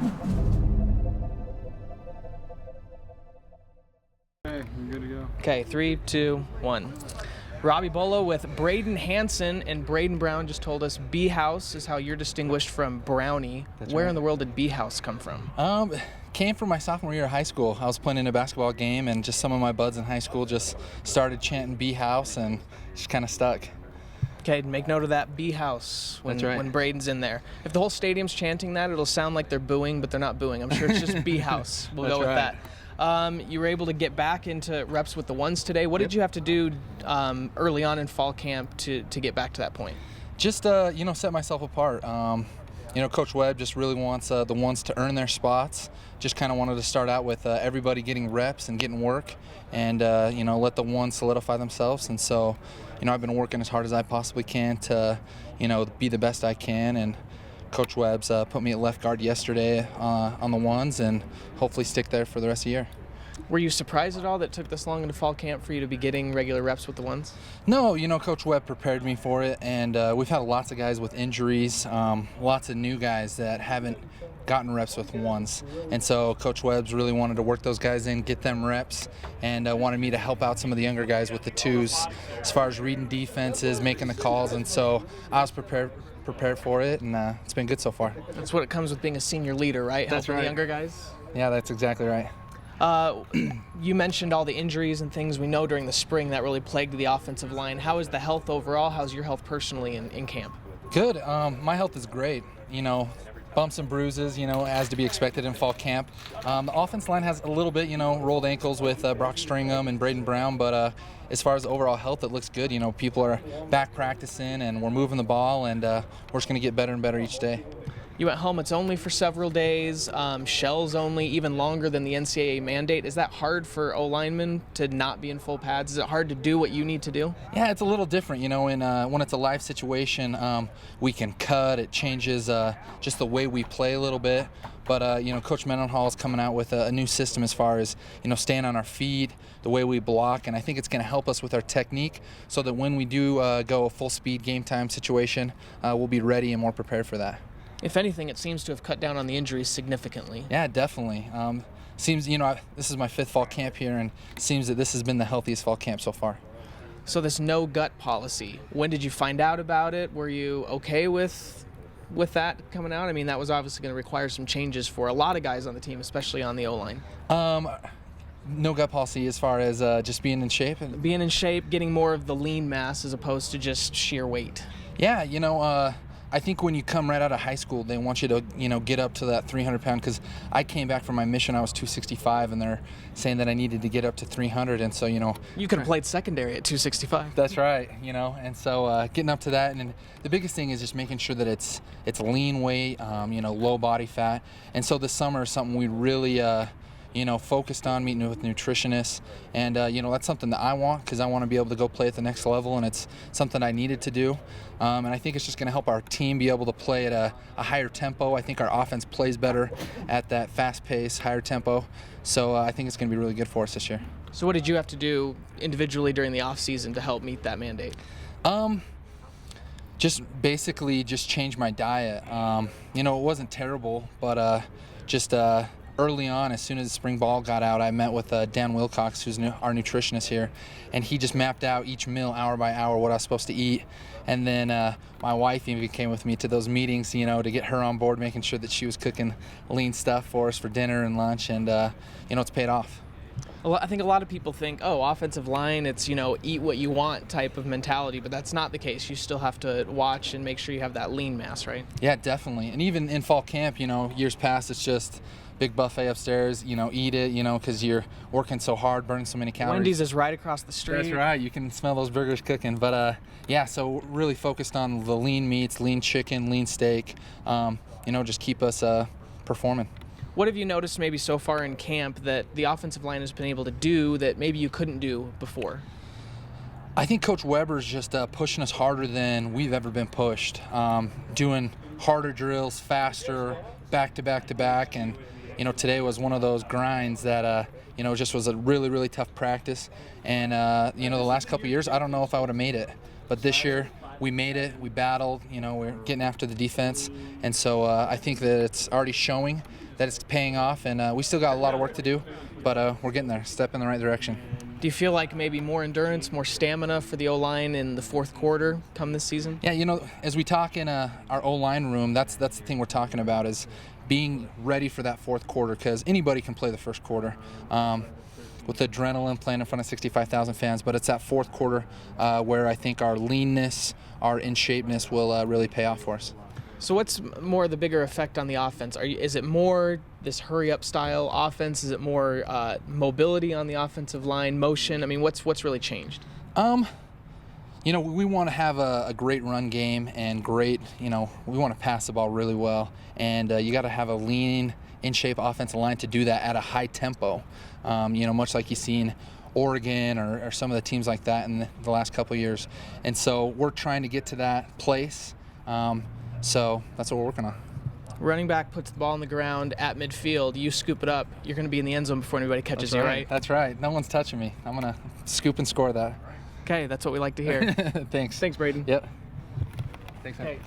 Okay, we're good to go. Okay, 3, 2, 1. Robbie Bullough with Braden Hansen, and Braden Brown just told us B-House is how you're distinguished from Brownie. That's Where right. in the world did B-House come from? Came from my sophomore year of high school. I was playing in a basketball game, and just some of my buds in high school just started chanting B-House, and just kind of stuck. Okay, make note of that, B-House, when, That's right. when Braden's in there. If the whole stadium's chanting that, it'll sound like they're booing, but they're not booing. I'm sure it's just B-House. We'll That's go with right. that. You were able to get back into reps with the ones today. What did you have to do early on in fall camp to get back to that point? Just, set myself apart. Coach Webb just really wants the ones to earn their spots. Just kind of wanted to start out with everybody getting reps and getting work, and let the ones solidify themselves. And so, I've been working as hard as I possibly can to, be the best I can. And Coach Webb's put me at left guard yesterday on the ones, and hopefully stick there for the rest of the year. Were you surprised at all that it took this long into fall camp for you to be getting regular reps with the ones? No, Coach Webb prepared me for it, and we've had lots of guys with injuries, lots of new guys that haven't gotten reps with ones. And so Coach Webb's really wanted to work those guys in, get them reps, and wanted me to help out some of the younger guys with the twos as far as reading defenses, making the calls. And so I was prepared for it, and it's been good so far. That's what it comes with being a senior leader, right? That's Helping right. the younger guys? Yeah, that's exactly right. You mentioned all the injuries and things we know during the spring that really plagued the offensive line. How is the health overall? How's your health personally in camp? Good. My health is great. Bumps and bruises, as to be expected in fall camp. The offense line has a little bit, rolled ankles with Brock Stringham and Braden Brown, but as far as overall health, it looks good. People are back practicing, and we're moving the ball, and we're just going to get better and better each day. You went home, it's only for several days, shells only, even longer than the NCAA mandate. Is that hard for O-linemen to not be in full pads? Is it hard to do what you need to do? Yeah, it's a little different, when it's a live situation, we can cut. It changes just the way we play a little bit. But, Coach Mendenhall is coming out with a new system as far as, staying on our feet, the way we block, and I think it's going to help us with our technique so that when we do go a full-speed game time situation, we'll be ready and more prepared for that. If anything, it seems to have cut down on the injuries significantly. Yeah, definitely. Seems, this is my 5th fall camp here, and seems that this has been the healthiest fall camp so far. So this no gut policy, when did you find out about it? Were you okay with that coming out? I mean, that was obviously going to require some changes for a lot of guys on the team, especially on the O-line. No gut policy as far as just being in shape? Being in shape, getting more of the lean mass as opposed to just sheer weight. Yeah, I think when you come right out of high school, they want you to, get up to that 300-pound, because I came back from my mission, I was 265, and they're saying that I needed to get up to 300, and so, You could have played secondary at 265. That's right, and so getting up to that, and the biggest thing is just making sure that it's lean weight, low body fat, and so this summer is something we really, focused on, meeting with nutritionists, and that's something that I want, because I want to be able to go play at the next level, and it's something I needed to do, and I think it's just going to help our team be able to play at a higher tempo. I think our offense plays better at that fast pace, higher tempo, so I think it's going to be really good for us this year. So what did you have to do individually during the off season to help meet that mandate? Just basically just change my diet. It wasn't terrible, but just early on, as soon as spring ball got out, I met with Dan Wilcox, who's our nutritionist here, and he just mapped out each meal hour by hour what I was supposed to eat. And then my wife even came with me to those meetings, to get her on board, making sure that she was cooking lean stuff for us for dinner and lunch, and it's paid off. Well, I think a lot of people think, offensive line, it's, eat what you want type of mentality, but that's not the case. You still have to watch and make sure you have that lean mass, right? Yeah, definitely. And even in fall camp, years past, it's just big buffet upstairs, eat it, because you're working so hard, burning so many calories. Wendy's is right across the street. That's right. You can smell those burgers cooking. But, so really focused on the lean meats, lean chicken, lean steak, just keep us performing. What have you noticed maybe so far in camp that the offensive line has been able to do that maybe you couldn't do before? I think Coach Weber's just pushing us harder than we've ever been pushed, doing harder drills, faster, back to back to back, and today was one of those grinds that just was a really, really tough practice. And the last couple of years, I don't know if I would have made it, but this year, we made it. We battled. We're getting after the defense, and so I think that it's already showing that it's paying off. And we still got a lot of work to do, but we're getting there. Step in the right direction. Do you feel like maybe more endurance, more stamina for the O-line in the fourth quarter come this season? Yeah, as we talk in our O-line room, that's the thing we're talking about, is being ready for that fourth quarter, because anybody can play the first quarter with adrenaline, playing in front of 65,000 fans, but it's that fourth quarter where I think our leanness, our in-shapeness will really pay off for us. So what's more the bigger effect on the offense? Is it more this hurry-up style offense? Is it more mobility on the offensive line, motion? I mean, what's really changed? We want to have a great run game and great, we want to pass the ball really well. And you got to have a lean, in-shape offensive line to do that at a high tempo, much like you've seen Oregon or some of the teams like that in the last couple of years. And so we're trying to get to that place. So that's what we're working on. Running back puts the ball on the ground at midfield. You scoop it up. You're going to be in the end zone before anybody catches you, right? That's right. No one's touching me. I'm going to scoop and score that. Okay, that's what we like to hear. Thanks. Thanks, Braden. Yep. Thanks, man. Hey,